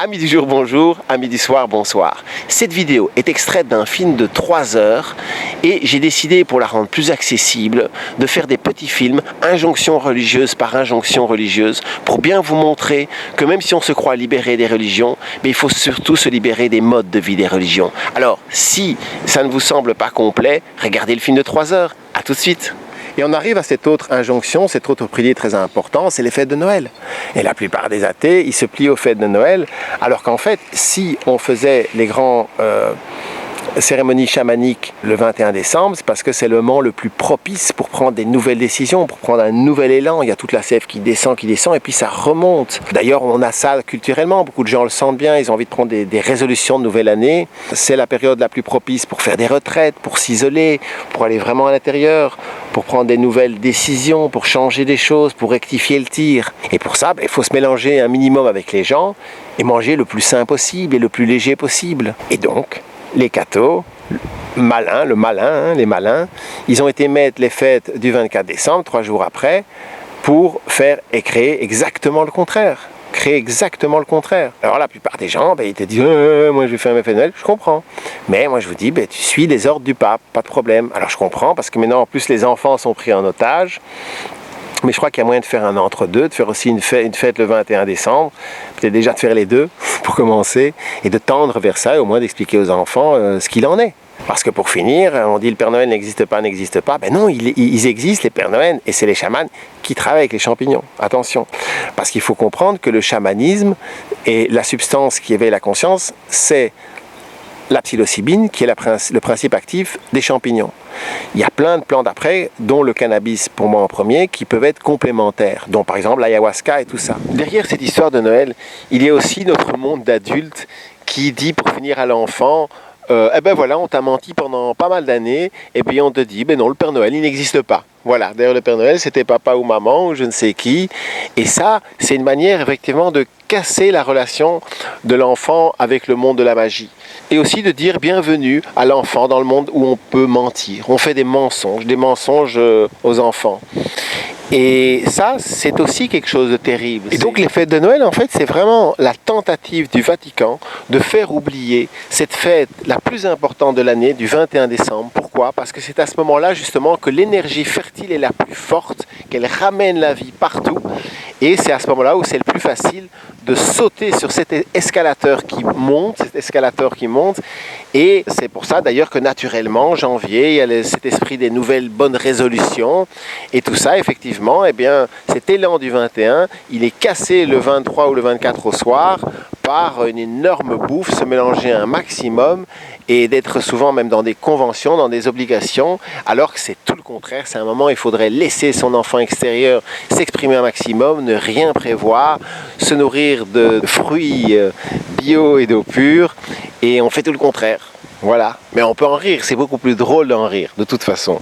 Amis du jour, bonjour. Amis du soir, bonsoir. Cette vidéo est extraite d'un film de 3 heures et j'ai décidé, pour la rendre plus accessible, de faire des petits films, injonction religieuse par injonction religieuse, pour bien vous montrer que même si on se croit libéré des religions, mais il faut surtout se libérer des modes de vie des religions. Alors, si ça ne vous semble pas complet, regardez le film de 3 heures. À tout de suite. Et on arrive à cette autre injonction, cet autre pilier très important, c'est les fêtes de Noël. Et la plupart des athées, ils se plient aux fêtes de Noël, alors qu'en fait, si on faisait les grands cérémonies chamaniques le 21 décembre, c'est parce que c'est le moment le plus propice pour prendre des nouvelles décisions, pour prendre un nouvel élan. Il y a toute la sève qui descend, et puis ça remonte. D'ailleurs, on a ça culturellement, beaucoup de gens le sentent bien, ils ont envie de prendre des résolutions de nouvelle année. C'est la période la plus propice pour faire des retraites, pour s'isoler, pour aller vraiment à l'intérieur, pour prendre des nouvelles décisions, pour changer des choses, pour rectifier le tir. Et pour ça, il faut se mélanger un minimum avec les gens et manger le plus sain possible et le plus léger possible. Et donc, les cathos, les malins, ils ont été mettre les fêtes du 24 décembre, 3 jours après, pour faire et créer exactement le contraire. Alors la plupart des gens, ils te disent moi je vais faire mes fêtes de Noël, je comprends. Mais moi je vous dis, tu suis les ordres du pape, pas de problème. Alors je comprends, parce que maintenant en plus les enfants sont pris en otage. Mais je crois qu'il y a moyen de faire un entre-deux, de faire aussi une fête le 21 décembre, peut-être déjà de faire les deux pour commencer, et de tendre vers ça, et au moins d'expliquer aux enfants ce qu'il en est. Parce que pour finir, on dit le Père Noël n'existe pas. Ben non, ils existent, les Pères Noël, et c'est les chamans qui travaillent avec les champignons. Attention, parce qu'il faut comprendre que le chamanisme et la substance qui éveille la conscience, c'est la psilocybine, qui est le principe actif des champignons. Il y a plein de plantes après, dont le cannabis pour moi en premier, qui peuvent être complémentaires, dont par exemple l'ayahuasca et tout ça. Derrière cette histoire de Noël, il y a aussi notre monde d'adultes qui dit, pour finir à l'enfant, voilà, on t'a menti pendant pas mal d'années, et puis on te dit, non, le Père Noël, il n'existe pas. Voilà, d'ailleurs le Père Noël, c'était papa ou maman, ou je ne sais qui, et ça, c'est une manière effectivement de casser la relation de l'enfant avec le monde de la magie. Et aussi de dire bienvenue à l'enfant dans le monde où on peut mentir. On fait des mensonges aux enfants. Et ça, c'est aussi quelque chose de terrible. Et donc les fêtes de Noël, en fait, c'est vraiment la tentative du Vatican de faire oublier cette fête la plus importante de l'année, du 21 décembre. Pourquoi ? Parce que c'est à ce moment-là, justement, que l'énergie fertile est la plus forte, qu'elle ramène la vie partout. Et c'est à ce moment-là où c'est le plus facile de sauter sur cet escalateur qui monte, Et c'est pour ça d'ailleurs que naturellement, janvier, il y a cet esprit des nouvelles bonnes résolutions. Et tout ça, effectivement, cet élan du 21, il est cassé le 23 ou le 24 au soir par une énorme bouffe, se mélanger un maximum et d'être souvent même dans des conventions, dans des obligations, alors que c'est tout le contraire. C'est un moment où il faudrait laisser son enfant extérieur s'exprimer un maximum, ne rien prévoir, se nourrir de fruits bio et d'eau pure, et on fait tout le contraire. Voilà. Mais on peut en rire, c'est beaucoup plus drôle d'en rire, de toute façon.